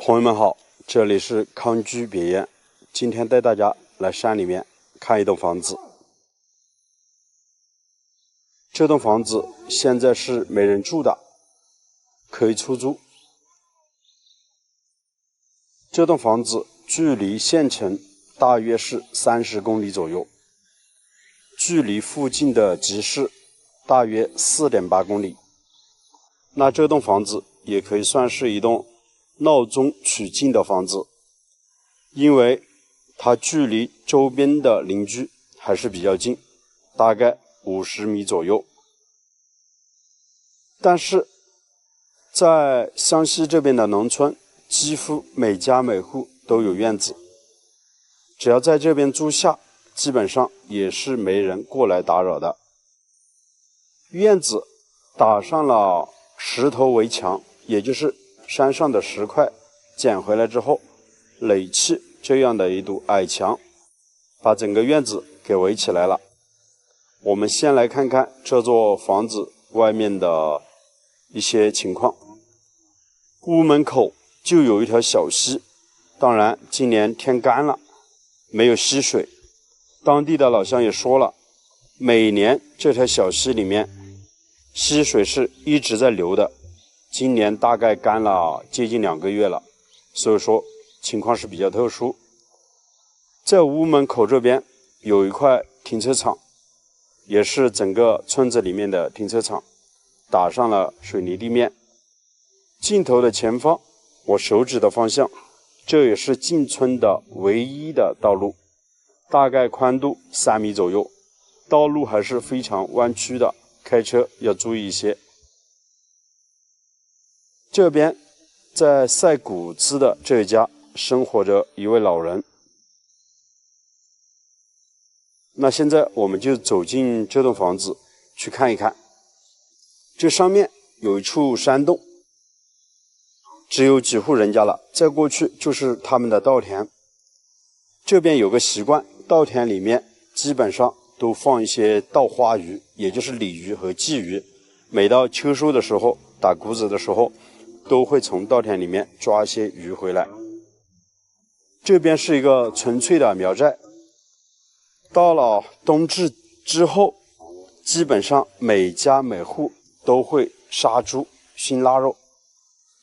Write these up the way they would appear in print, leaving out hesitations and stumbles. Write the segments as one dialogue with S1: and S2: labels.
S1: 朋友们好，这里是康居别院，今天带大家来山里面看一栋房子。这栋房子现在是没人住的，可以出租。这栋房子距离县城大约是30公里左右，距离附近的集市大约4.8公里。那这栋房子也可以算是一栋闹中取静的房子，因为它距离周边的邻居还是比较近，大概50米左右。但是在湘西这边的农村，几乎每家每户都有院子，只要在这边租下，基本上也是没人过来打扰的。院子打上了石头围墙，也就是山上的石块捡回来之后垒砌这样的一堵矮墙，把整个院子给围起来了。我们先来看看这座房子外面的一些情况。屋门口就有一条小溪，当然今年天干了，没有溪水。当地的老乡也说了，每年这条小溪里面溪水是一直在流的，今年大概干了接近2个月了，所以说情况是比较特殊。在屋门口这边有一块停车场，也是整个村子里面的停车场，打上了水泥地面。镜头的前方，我手指的方向，这也是进村的唯一的道路，大概宽度3米左右，道路还是非常弯曲的，开车要注意一些。这边在晒谷子的这一家生活着一位老人。那现在我们就走进这栋房子去看一看。这上面有一处山洞，只有几户人家了，再过去就是他们的稻田。这边有个习惯，稻田里面基本上都放一些稻花鱼，也就是鲤鱼和鲫鱼。每到秋收的时候，打谷子的时候，都会从稻田里面抓一些鱼回来。这边是一个纯粹的苗寨。到了冬至之后，基本上每家每户都会杀猪熏腊肉，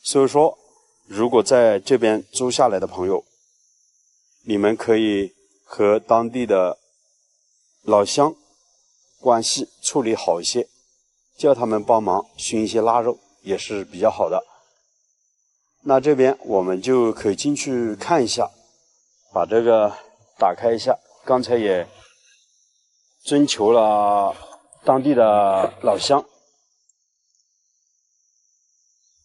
S1: 所以说如果在这边租下来的朋友，你们可以和当地的老乡关系处理好一些，叫他们帮忙熏一些腊肉也是比较好的。那这边我们就可以进去看一下，把这个打开一下。刚才也征求了当地的老乡，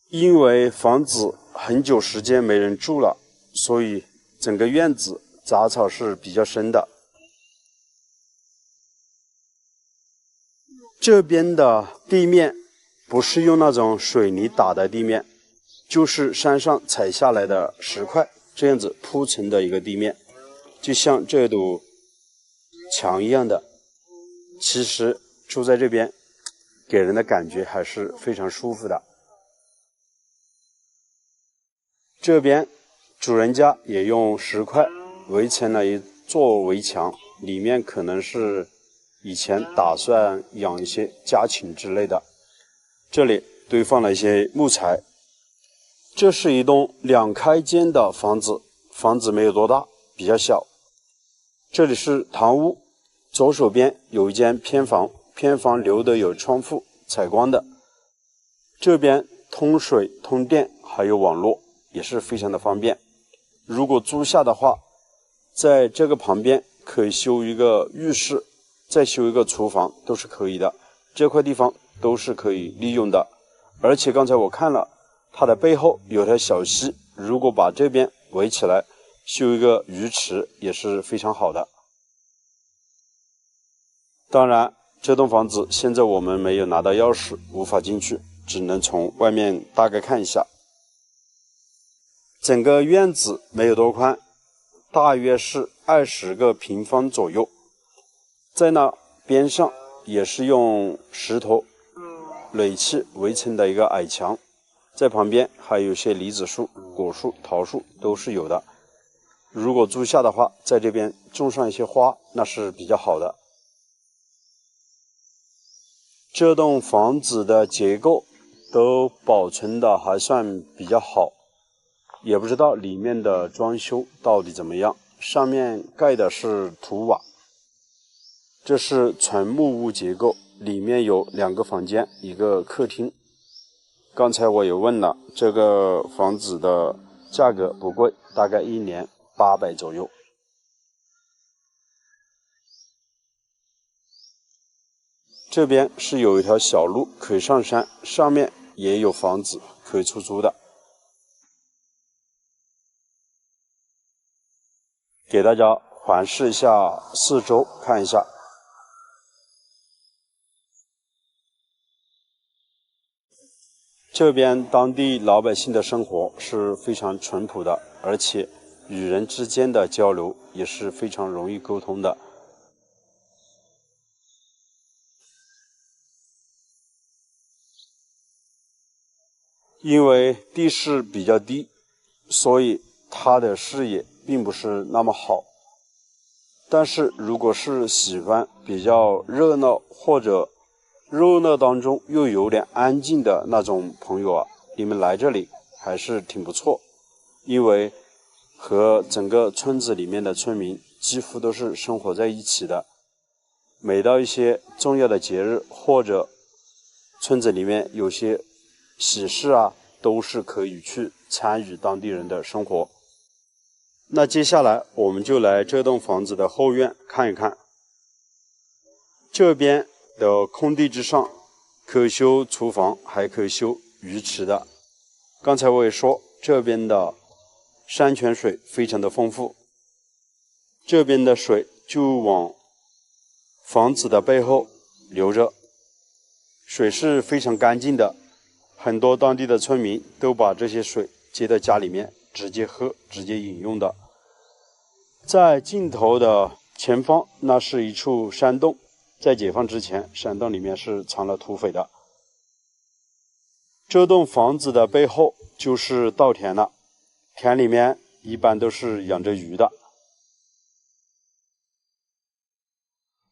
S1: 因为房子很久时间没人住了，所以整个院子杂草是比较深的。这边的地面不是用那种水泥打的地面，就是山上采下来的石块这样子铺成的一个地面，就像这堵墙一样的。其实住在这边给人的感觉还是非常舒服的。这边主人家也用石块围成了一座围墙，里面可能是以前打算养一些家禽之类的。这里堆放了一些木材。这是一栋2开间的房子，房子没有多大，比较小。这里是堂屋，左手边有一间偏房，偏房留的有窗户采光的。这边通水通电还有网络，也是非常的方便。如果租下的话，在这个旁边可以修一个浴室，再修一个厨房都是可以的，这块地方都是可以利用的。而且刚才我看了，它的背后有条小溪，如果把这边围起来修一个鱼池也是非常好的。当然这栋房子现在我们没有拿到钥匙，无法进去，只能从外面大概看一下。整个院子没有多宽，大约是20个平方左右。在那边上也是用石头垒砌围成的一个矮墙，在旁边还有些梨子树，果树、桃树都是有的。如果租下的话，在这边种上一些花，那是比较好的。这栋房子的结构都保存的还算比较好，也不知道里面的装修到底怎么样。上面盖的是土瓦，这是纯木屋结构，里面有2个房间，一个客厅。刚才我也问了，这个房子的价格不贵，大概1年800左右。这边是有一条小路可以上山，上面也有房子可以出租的。给大家环视一下四周，看一下。这边当地老百姓的生活是非常淳朴的，而且与人之间的交流也是非常容易沟通的。因为地势比较低，所以它的视野并不是那么好。但是如果是喜欢比较热闹，或者热闹当中又有点安静的那种朋友啊，你们来这里还是挺不错。因为和整个村子里面的村民几乎都是生活在一起的。每到一些重要的节日，或者村子里面有些喜事啊，都是可以去参与当地人的生活。那接下来我们就来这栋房子的后院看一看。这边的空地之上可修厨房，还可以修鱼池的。刚才我也说，这边的山泉水非常的丰富，这边的水就往房子的背后流着，水是非常干净的。很多当地的村民都把这些水接到家里面直接喝，直接饮用的。在尽头的前方，那是一处山洞，在解放之前，山洞里面是藏了土匪的。这栋房子的背后就是稻田了，田里面一般都是养着鱼的。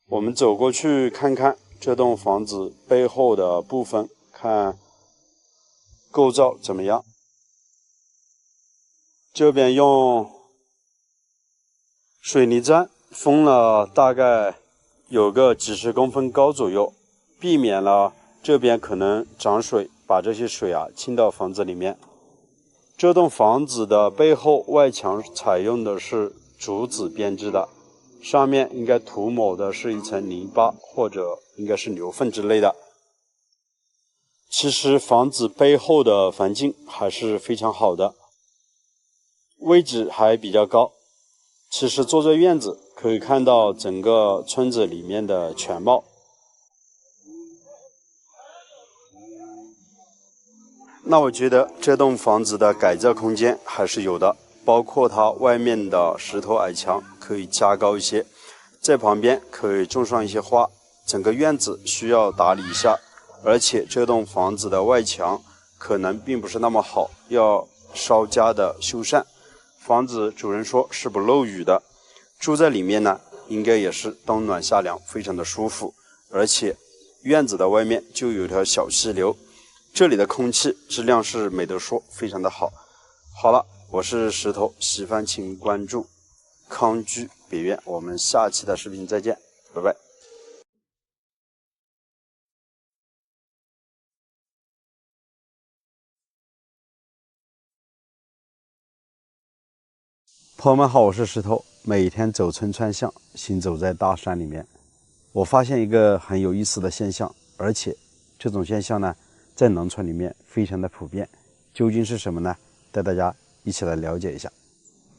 S1: 我们走过去看看这栋房子背后的部分，看构造怎么样。这边用水泥砖封了大概有个几十公分高左右，避免了这边可能涨水，把这些水啊倾到房子里面。这栋房子的背后外墙采用的是竹子编织的，上面应该涂抹的是一层泥巴，或者应该是牛粪之类的。其实房子背后的环境还是非常好的，位置还比较高。其实坐在院子可以看到整个村子里面的全貌。那我觉得这栋房子的改造空间还是有的，包括它外面的石头矮墙可以加高一些，在旁边可以种上一些花，整个院子需要打理一下。而且这栋房子的外墙可能并不是那么好，要稍加的修缮。房子主人说是不漏雨的，住在里面呢，应该也是冬暖夏凉，非常的舒服。而且院子的外面就有条小溪流，这里的空气质量是没得说，非常的好。好了，我是石头，喜欢请关注康居北苑，我们下期的视频再见，拜拜。朋友们好，我是石头。每天走村串巷，行走在大山里面，我发现一个很有意思的现象，而且这种现象呢，在农村里面非常的普遍。究竟是什么呢？带大家一起来了解一下。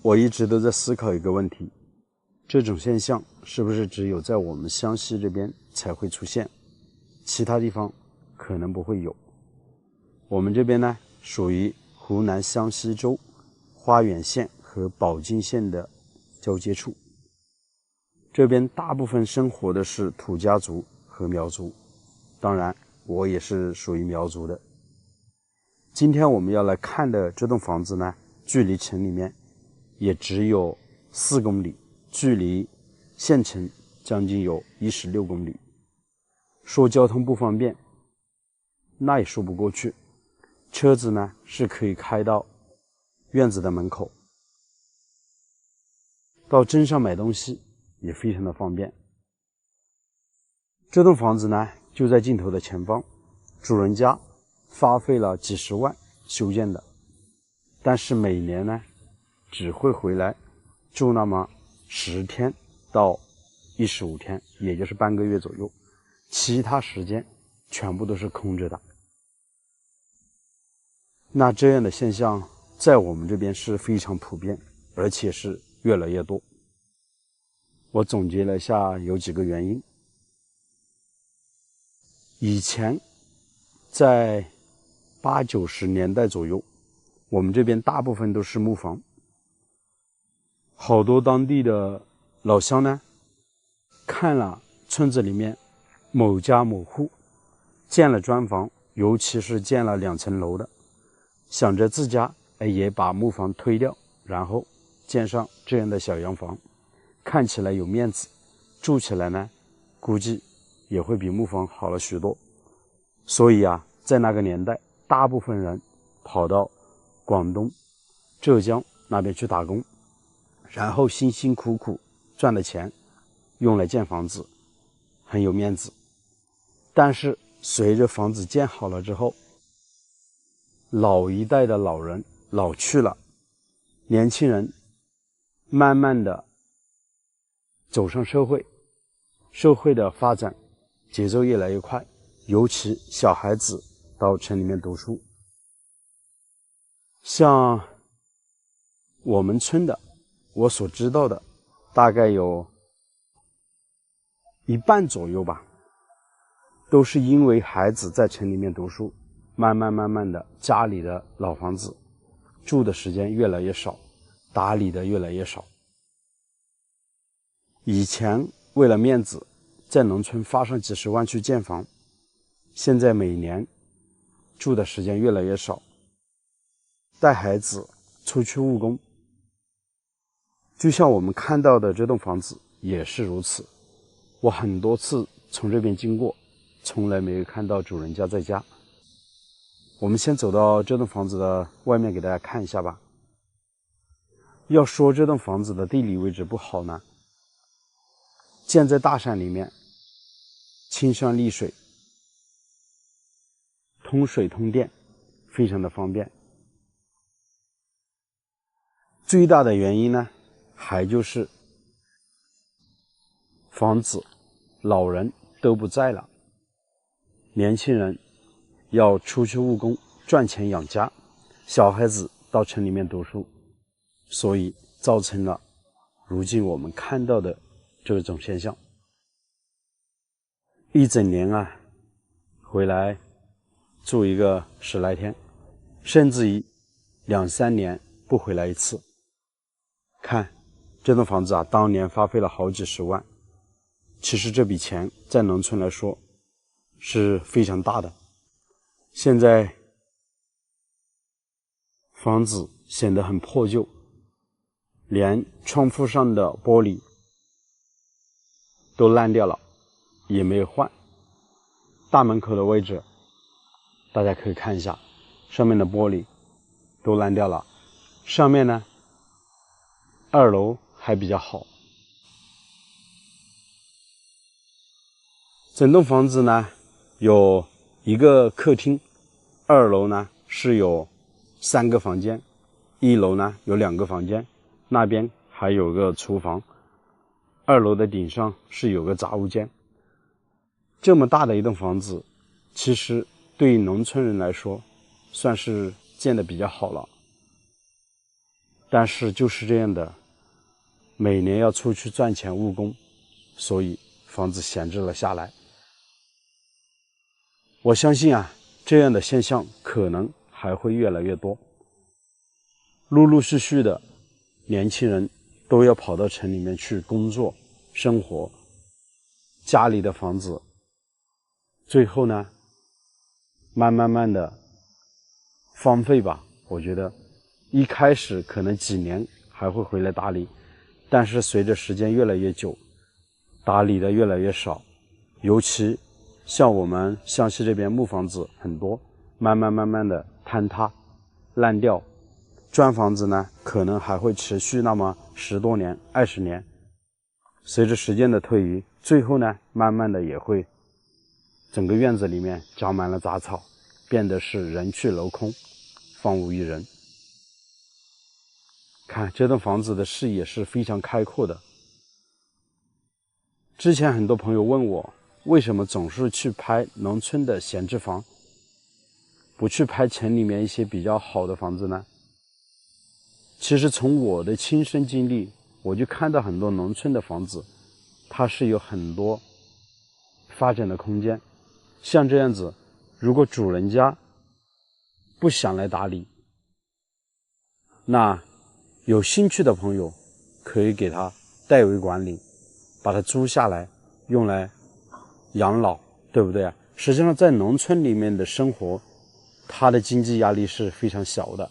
S1: 我一直都在思考一个问题，这种现象是不是只有在我们湘西这边才会出现，其他地方可能不会有。我们这边呢，属于湖南湘西州花垣县和保定县的交接处，这边大部分生活的是土家族和苗族，当然我也是属于苗族的。今天我们要来看的这栋房子呢，距离城里面也只有4公里，距离县城将近有16公里。说交通不方便，那也说不过去。车子呢是可以开到院子的门口，到镇上买东西也非常的方便。这栋房子呢就在镜头的前方，主人家花费了几十万修建的，但是每年呢只会回来住那么10天到15天，也就是半个月左右，其他时间全部都是空着的。那这样的现象在我们这边是非常普遍，而且是越来越多。我总结了一下，有几个原因。以前在80、90年代左右，我们这边大部分都是木房，好多当地的老乡呢，看了村子里面某家某户建了砖房，尤其是建了2层楼的，想着自家也把木房推掉，然后建上这样的小洋房，看起来有面子，住起来呢估计也会比木房好了许多。所以啊，在那个年代，大部分人跑到广东、浙江那边去打工，然后辛辛苦苦赚的钱用来建房子，很有面子。但是随着房子建好了之后，老一代的老人老去了，年轻人慢慢的走上社会，社会的发展节奏越来越快，尤其小孩子到城里面读书。像我们村的，我所知道的大概有一半左右吧，都是因为孩子在城里面读书，慢慢的家里的老房子住的时间越来越少，打理的越来越少。以前为了面子在农村花上几十万去建房，现在每年住的时间越来越少，带孩子出去务工。就像我们看到的这栋房子也是如此，我很多次从这边经过，从来没有看到主人家在家。我们先走到这栋房子的外面给大家看一下吧。要说这栋房子的地理位置不好呢，建在大山里面，青山绿水，通水通电，非常的方便。最大的原因呢，还就是房子老人都不在了，年轻人要出去务工赚钱养家，小孩子到城里面读书，所以造成了如今我们看到的这种现象。一整年啊，回来住一个10来天，甚至于2、3年不回来一次。看这栋房子啊，当年花费了好几十万，其实这笔钱在农村来说是非常大的。现在房子显得很破旧，连窗户上的玻璃都烂掉了，也没有换。大门口的位置大家可以看一下，上面的玻璃都烂掉了。上面呢，2楼还比较好。整栋房子呢有一个客厅，2楼呢是有3个房间，1楼呢有2个房间，那边还有个厨房，2楼的顶上是有个杂物间。这么大的一栋房子，其实对于农村人来说算是建得比较好了，但是就是这样的，每年要出去赚钱务工，所以房子闲置了下来。我相信啊，这样的现象可能还会越来越多，陆陆续续的年轻人都要跑到城里面去工作生活，家里的房子最后呢慢慢的荒废吧，我觉得一开始可能几年还会回来打理，但是随着时间越来越久，打理的越来越少。尤其像我们湘西这边木房子很多，慢慢的坍塌烂掉，砖房子呢可能还会持续那么10多年20年，随着时间的推移，最后呢慢慢的也会整个院子里面长满了杂草，变得是人去楼空，方无一人。看这栋房子的视野是非常开阔的。之前很多朋友问我，为什么总是去拍农村的闲置房，不去拍城里面一些比较好的房子呢？其实从我的亲身经历，我就看到很多农村的房子，它是有很多发展的空间。像这样子，如果主人家不想来打理，那有兴趣的朋友可以给他代为管理，把它租下来用来养老，对不对啊？实际上在农村里面的生活，他的经济压力是非常小的，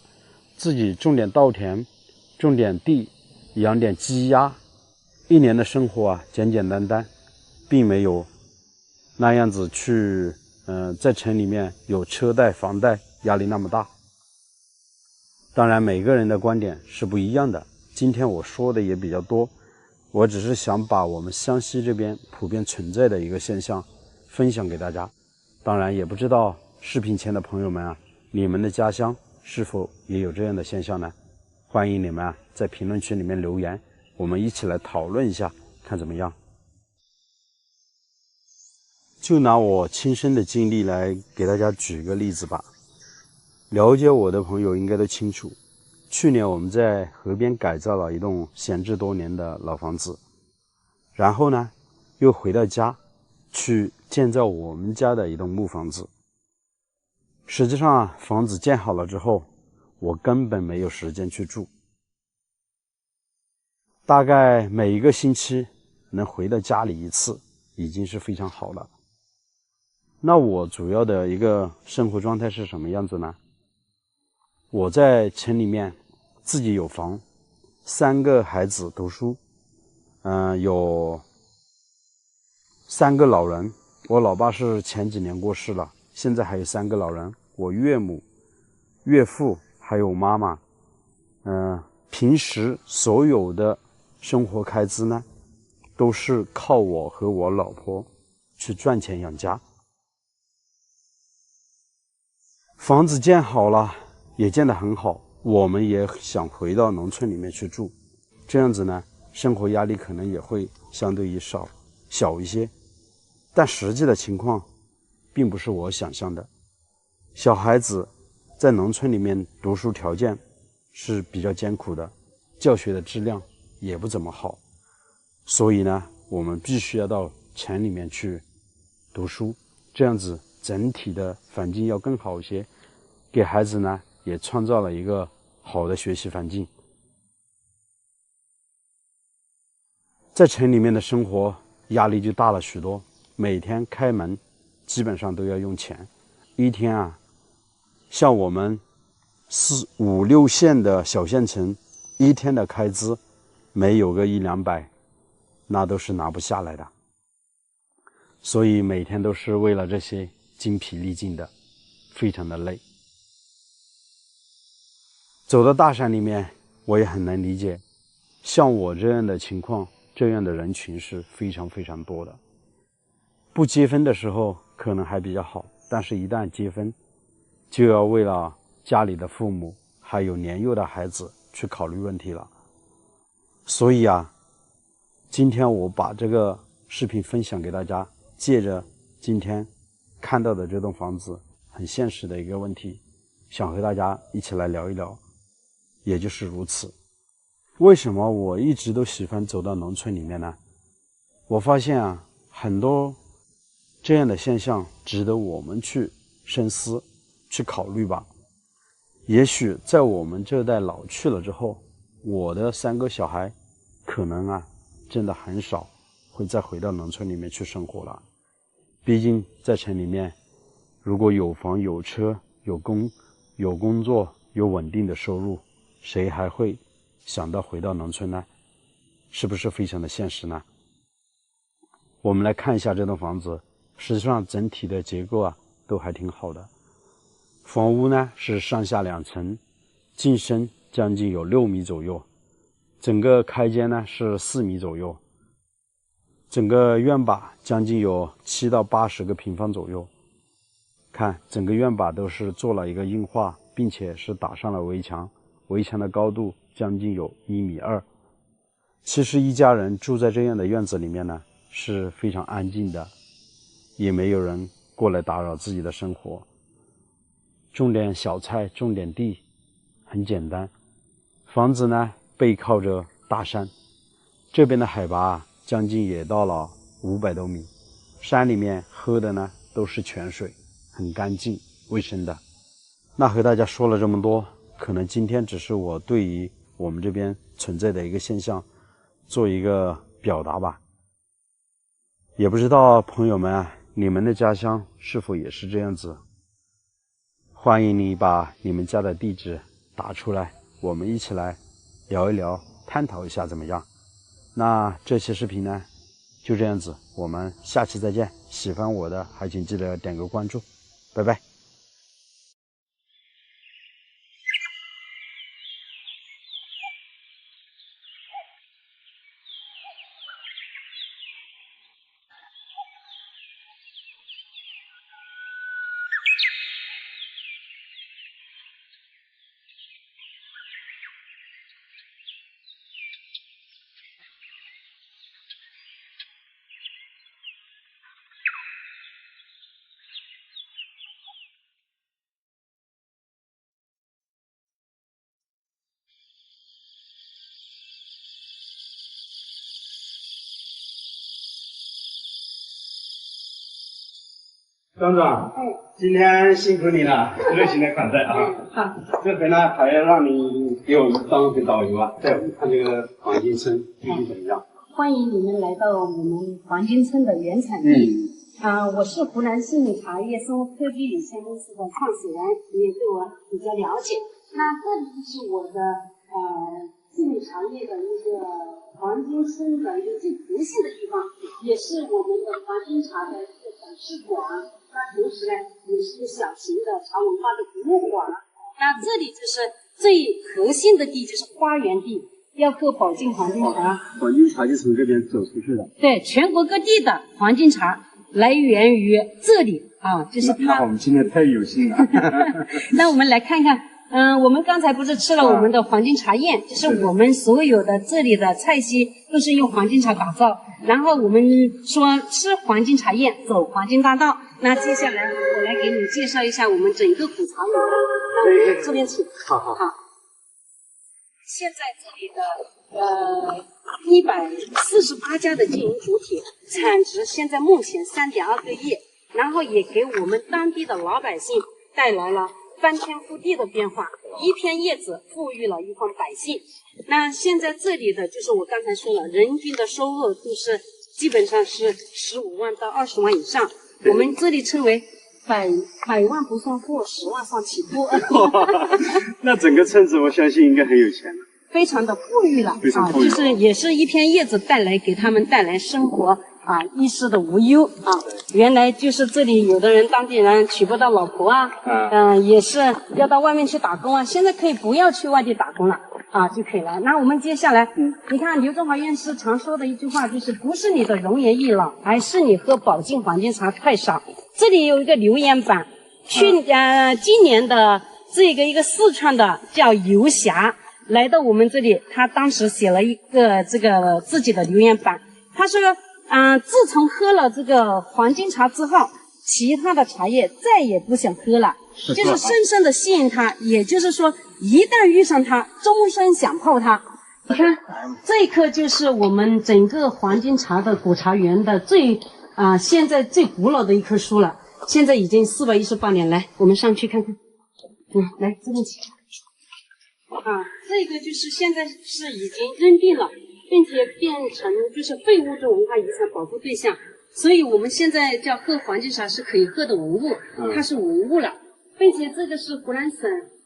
S1: 自己种点稻田，种点地，养点鸡鸭，一年的生活啊简简单单，并没有那样子去在城里面有车贷房贷压力那么大。当然每个人的观点是不一样的，今天我说的也比较多，我只是想把我们湘西这边普遍存在的一个现象分享给大家。当然也不知道视频前的朋友们啊，你们的家乡是否也有这样的现象呢？欢迎你们啊在评论区里面留言，我们一起来讨论一下，看怎么样。就拿我亲身的经历来给大家举个例子吧。了解我的朋友应该都清楚，去年我们在河边改造了一栋闲置多年的老房子，然后呢又回到家去建造我们家的一栋木房子。实际上啊，房子建好了之后，我根本没有时间去住，大概每一个星期能回到家里一次已经是非常好了。那我主要的一个生活状态是什么样子呢？我在城里面自己有房，3个孩子读书，有3个老人，我老爸是前几年过世了，现在还有3个老人，我岳母、岳父还有妈妈。平时所有的生活开支呢，都是靠我和我老婆去赚钱养家。房子建好了，也建得很好，我们也想回到农村里面去住，这样子呢，生活压力可能也会相对于小一些。但实际的情况并不是我想象的。小孩子在农村里面读书条件是比较艰苦的，教学的质量也不怎么好，所以呢，我们必须要到城里面去读书，这样子整体的环境要更好一些，给孩子呢也创造了一个好的学习环境。在城里面的生活压力就大了许多，每天开门基本上都要用钱，一天啊，像我们4、5、6线的小县城，一天的开支没有个100、200，那都是拿不下来的。所以每天都是为了这些精疲力尽的，非常的累。走到大山里面，我也很能理解，像我这样的情况，这样的人群是非常非常多的。不结婚的时候可能还比较好，但是一旦结婚，就要为了家里的父母还有年幼的孩子去考虑问题了。所以啊，今天我把这个视频分享给大家，借着今天看到的这栋房子很现实的一个问题，想和大家一起来聊一聊。也就是如此。为什么我一直都喜欢走到农村里面呢？我发现啊，很多这样的现象值得我们去深思，去考虑吧。也许在我们这代老去了之后，我的3个小孩可能啊，真的很少会再回到农村里面去生活了。毕竟在城里面，如果有房有车有工作有稳定的收入，谁还会想到回到农村呢？是不是非常的现实呢？我们来看一下这栋房子，实际上整体的结构啊都还挺好的。房屋呢是上下2层，进深将近有6米左右，整个开间呢是4米左右，整个院坝将近有7到80个平方左右。看整个院坝都是做了一个硬化，并且是打上了围墙，围墙的高度将近有1.2米。其实一家人住在这样的院子里面呢是非常安静的，也没有人过来打扰自己的生活。种点小菜，种点地，很简单。房子呢背靠着大山，这边的海拔将近也到了500多米，山里面喝的呢都是泉水，很干净卫生的。那和大家说了这么多，可能今天只是我对于我们这边存在的一个现象做一个表达吧，也不知道朋友们你们的家乡是否也是这样子。欢迎你把你们家的地址打出来，我们一起来聊一聊，探讨一下怎么样。那这期视频呢就这样子，我们下期再见。喜欢我的还请记得点个关注，拜拜。张总，今天辛苦你了，热情的款待啊！
S2: 好，
S1: 这回呢还要让你给我们当个导游啊，带我们看这个黄金村究竟怎么样？
S2: 欢迎你们来到我们黄金村的原产地。我是湖南杏林茶叶生物科技有限公司的创始人，你也对我比较了解。那这里就是我的杏林茶叶的一个黄金村的一个最核心的地方，也是我们的黄金茶的一个展示馆。那同时呢，也是一个小型的茶文化的博物馆。那这里就是最核心的地，就是花园地，要喝保定黄金茶。
S1: 黄金茶就从这边走出去的。
S2: 对，全国各地的黄金茶来源于这里啊，就是它。
S1: 那我们今天太有幸了。
S2: 那我们来看看，我们刚才不是吃了我们的黄金茶宴，就是我们所有的这里的菜系都是用黄金茶打造。然后我们说吃黄金茶宴，走黄金大道。那接下来我来给你介绍一下我们整个古茶园。那我们这边请。好。现在这里的148家的经营主体，产值现在目前3.2个亿，然后也给我们当地的老百姓带来了翻天覆地的变化，一片叶子富裕了一方百姓。那现在这里的就是我刚才说了，人均的收入都是基本上是15万到20万以上，我们这里称为百万不算富，10万算起步。
S1: 那整个村子我相信应该很有钱了，
S2: 非常的富裕了，就是也是一片叶子给他们带来生活衣食的无忧啊。原来就是这里有的人当地人娶不到老婆也是要到外面去打工现在可以不要去外地打工了就可以了。那我们接下来你看刘中华院士常说的一句话，就是不是你的容颜易老，而是你喝保定黄金茶太少。这里有一个留言板，今年的一个四川的叫游侠来到我们这里，他当时写了一个这个自己的留言板，他说自从喝了这个黄金茶之后，其他的茶叶再也不想喝了，就是深深的吸引他，也就是说一旦遇上它，终身想泡它。你看这一颗就是我们整个黄金茶的古茶园的现在最古老的一棵树了，现在已经418年。来，我们上去看看。来这边请。这个就是现在是已经认定了，并且变成就是非物质文化遗产保护对象，所以我们现在叫喝黄金茶是可以喝的文物，它是文物了，并且这个是湖南省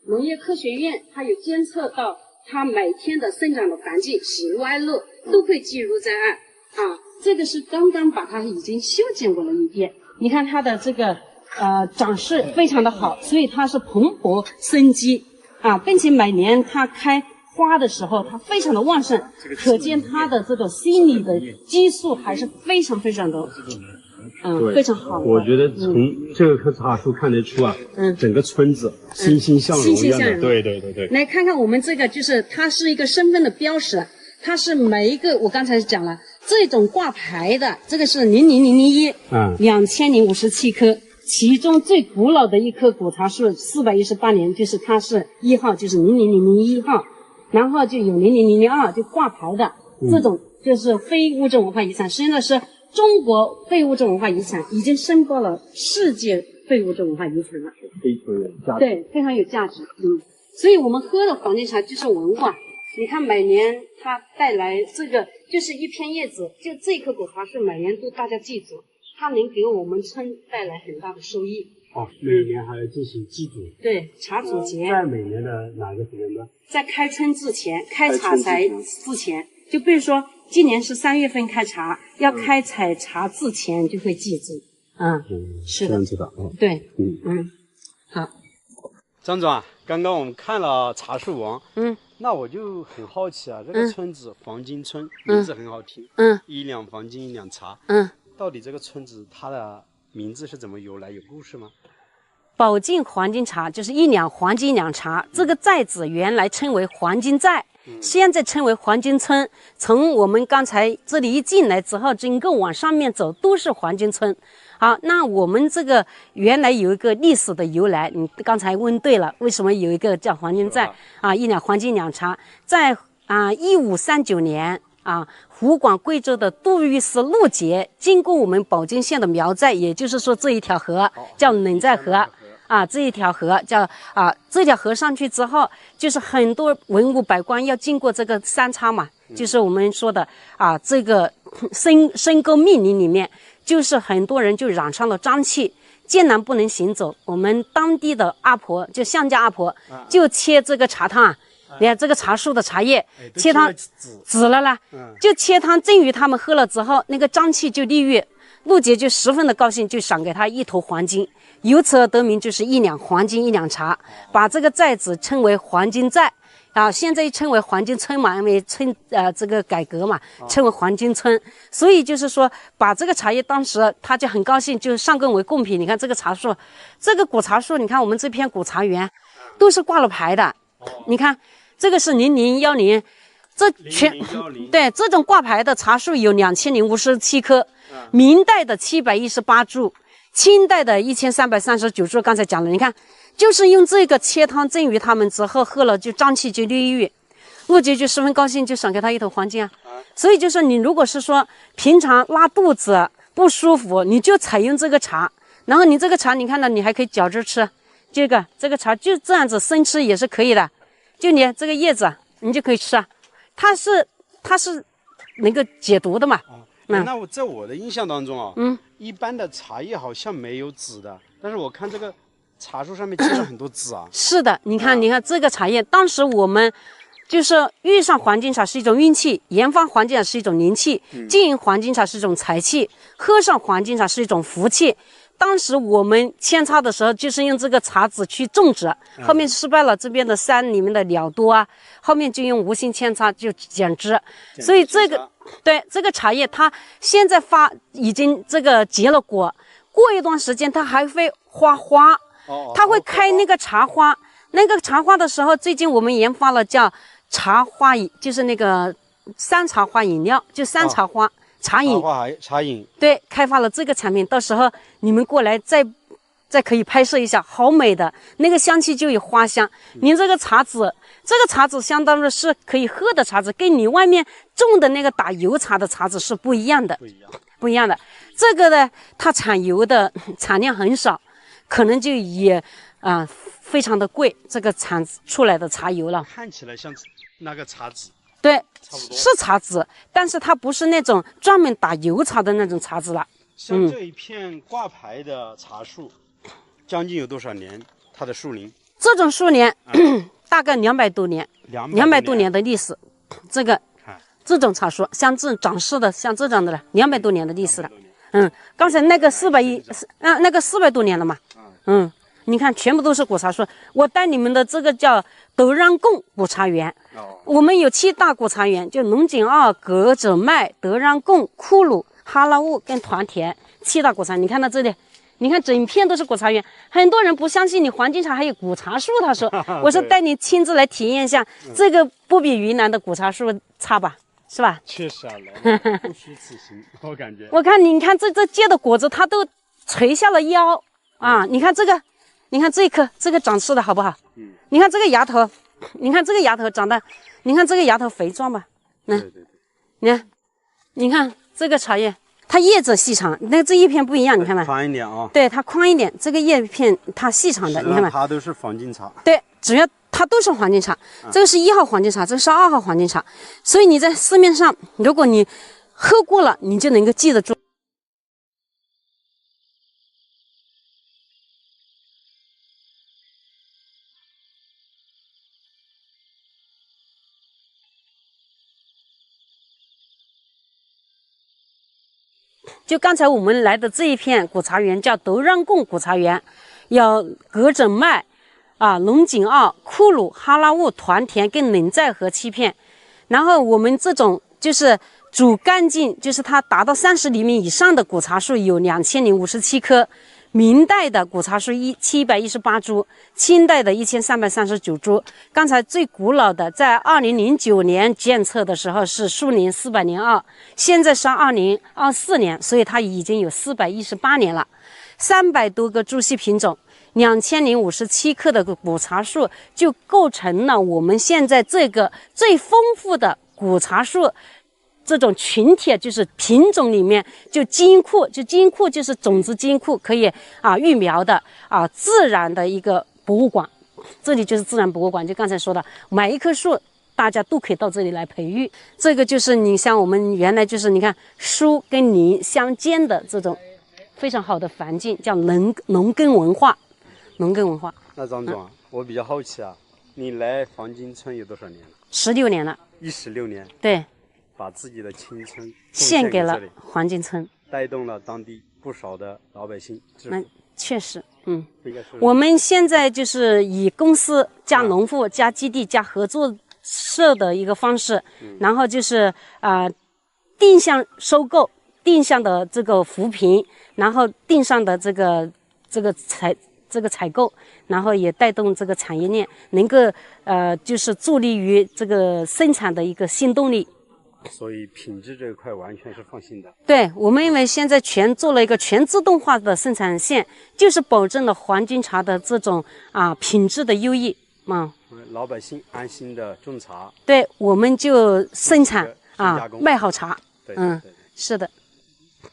S2: 农业科学院，它有监测到它每天的生长的环境、喜怒哀乐都会记录在案啊。这个是刚刚把它已经修剪过了一遍，你看它的这个长势非常的好，所以它是蓬勃生机啊，并且每年它开花的时候它非常的旺盛，可见它的这个心理的激素还是非常非常的非常好的。
S1: 我觉得从这棵茶树看得出啊，整个村子欣欣向荣一样的。对。
S2: 来看看我们这个，就是它是一个身份的标识，它是每一个我刚才讲了，这种挂牌的，这个是00001，2057棵，其中最古老的一棵古茶树418年，就是它是1号，就是00001号，然后就有00002就挂牌的，这种就是非物质文化遗产，实际上是中国非物质文化遗产，已经申报了世界非物质文化遗产了，
S1: 非常有价值。
S2: 对，非常有价值。所以我们喝的黄金茶就是文化。你看每年它带来这个就是一片叶子，就这棵古茶树每年都大家记住，它能给我们村带来很大的收益。
S1: 每年还要进行祭祖。
S2: 对，茶祖节。
S1: 在每年的哪个时间段？
S2: 在开春之前，开茶材之前，就比如说今年是3月份开茶，要开采茶之前就会祭祖。是的，
S1: 知道。
S2: 对，好。
S1: 张总啊，刚刚我们看了茶树王，那我就很好奇啊，这个村子黄金村名字很好听，1两黄金1两茶，到底这个村子它的名字是怎么由来，有故事吗？
S2: 宝靖黄金茶就是1两黄金1两茶，这个寨子原来称为黄金寨，现在称为黄金村。从我们刚才这里一进来之后，整个往上面走都是黄金村。好，那我们这个原来有一个历史的由来，你刚才问对了，为什么有一个叫黄金寨1两黄金1两茶？在1539年湖广贵州的杜预司陆杰经过我们宝靖县的苗寨，也就是说这一条河叫冷寨河。这一条河叫这条河上去之后，就是很多文武百官要经过这个三叉嘛，就是我们说的这个深沟密林里面，就是很多人就染上了瘴气，艰难不能行走。我们当地的阿婆，就乡家阿婆，就切这个茶汤你看这个茶树的茶叶，切汤紫了啦，就切汤赠予他们喝了之后，那个瘴气就痊愈。陆杰就十分的高兴，就赏给他1头黄金，由此而得名，就是1两黄金1两茶，把这个寨子称为黄金寨现在称为黄金村嘛，因为这个改革嘛，称为黄金村。所以就是说，把这个茶叶当时他就很高兴，就上供为贡品。你看这个茶树，这个古茶树，你看我们这片古茶园都是挂了牌的。你看这个是0010，这对这种挂牌的茶树有2057棵。明代的718株，清代的1339株，刚才讲了，你看，就是用这个切汤赠予他们之后，喝了就瘴气就痊愈。陆杰就十分高兴，就赏给他1头黄金所以就说你如果是说平常拉肚子不舒服，你就采用这个茶，然后你这个茶你看到你还可以搅着吃，这个茶就这样子生吃也是可以的，就你这个叶子你就可以吃它是能够解毒的嘛。
S1: 那在我的印象当中一般的茶叶好像没有籽的，但是我看这个茶树上面结了很多籽
S2: 是的，你看这个茶叶，当时我们就是遇上黄金茶是一种运气，研发黄金茶是一种灵气，经营黄金茶是一种财气，喝上黄金茶是一种福气。当时我们扦插的时候，就是用这个茶籽去种植，后面失败了，这边的山里面的鸟多后面就用无心扦插就剪枝，所以这个茶叶它现在已经这个结了果，过一段时间它还会花花，它会开那个茶花，那个茶花的时候，最近我们研发了叫茶花，就是那个山茶花饮料，就山茶花。茶饮对，开发了这个产品，到时候你们过来再可以拍摄一下，好美的那个香气就有花香。您这个茶籽相当于是可以喝的茶籽，跟你外面种的那个打油茶的茶籽是不一样的。这个呢，它产油的产量很少，可能就也非常的贵，这个产出来的茶油了。
S1: 看起来像那个茶籽。
S2: 对，是茶籽，但是它不是那种专门打油茶的那种茶籽了。
S1: 像这一片挂牌的茶树，将近有多少年？它的树龄？
S2: 这种树年，大概200多年，200多年的历史。这种茶树，像这长势的，像这种的了，200多年的历史了。刚才那个那个400多年了嘛。你看，全部都是果茶树。我带你们的这个叫德让贡果茶园。我们有7大果茶园，就龙井坳、格子麦、德让贡、库鲁、哈拉兀跟团田7大果茶。你看到这里，你看整片都是果茶园。很多人不相信你黄金茶还有果茶树，他说，我说带你亲自来体验一下，这个不比云南的果茶树差吧？是吧？
S1: 确实啊，来不虚此行，我感觉。
S2: 我看你看这结的果子，它都垂下了腰啊！你看这个，你看这一颗，这个长势的好不好？你看这个芽头，你看这个芽头长得，你看这个芽头肥壮吧？对，你看这个茶叶，它叶子细长，那这叶片不一样，你看吧？
S1: 宽一点啊。
S2: 对，它宽一点，这个叶片它细长的，你看吧？
S1: 它都是黄金茶。
S2: 对，只要它都是黄金茶，这个是1号黄金茶，这个是2号黄金茶，所以你在市面上，如果你喝过了，你就能够记得住。就刚才我们来的这一片果茶园叫德让贡果茶园，有格整麦龙井坳、库鲁、哈拉兀、团田跟冷寨河7片。然后我们这种就是主干茎，就是它达到30厘米以上的果茶树有2057棵，明代的果茶树718株，清代的1339株。刚才最古老的在2009年检测的时候是树龄402，现在是2024年，所以它已经有418年了。300多个株系品种，2057棵的果茶树就构成了我们现在这个最丰富的果茶树这种群体，就是品种里面就基因库，就是种子基因库，可以育苗的自然的一个博物馆。这里就是自然博物馆，就刚才说的，每一棵树大家都可以到这里来培育。这个就是你像我们原来就是你看树跟林相间的这种非常好的环境，叫农耕文化。农耕文化。
S1: 那张总我比较好奇啊，你来黄金村有多少年了
S2: ？16年了。
S1: 16年。对。把自己的青春
S2: 献给了黄金村，
S1: 带动了当地不少的老百姓致富。
S2: 那确实，我们现在就是以公司加农户加基地加合作社的一个方式，然后就是定向收购、定向的这个扶贫，然后定向的这个采购，然后也带动这个产业链，能够就是助力于这个生产的一个新动力。
S1: 所以品质这一块完全是放心的。
S2: 对，我们因为现在做了一个全自动化的生产线，就是保证了黄金茶的这种品质的优异
S1: 老百姓安心的种茶。
S2: 对，我们就生产卖好茶。
S1: 对，
S2: 是的。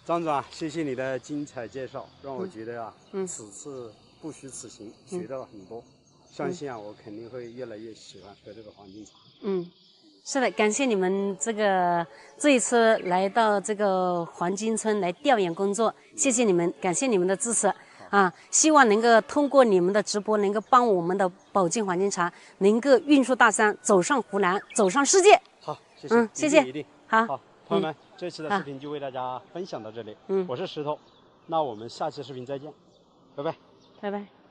S1: 张总谢谢你的精彩介绍，让我觉得此次不虚此行，学到了很多。相信我肯定会越来越喜欢喝这个黄金茶。
S2: 是的，感谢你们这一次来到这个黄金村来调研工作，谢谢你们，感谢你们的支持希望能够通过你们的直播，能够帮我们的宝靖黄金茶能够运输大山，走上湖南，走上世界。
S1: 好，谢谢，
S2: 谢谢，
S1: 一定。
S2: 好，
S1: 朋友们，这期的视频就为大家分享到这里。我是石头，那我们下期视频再见，拜拜，
S2: 拜拜。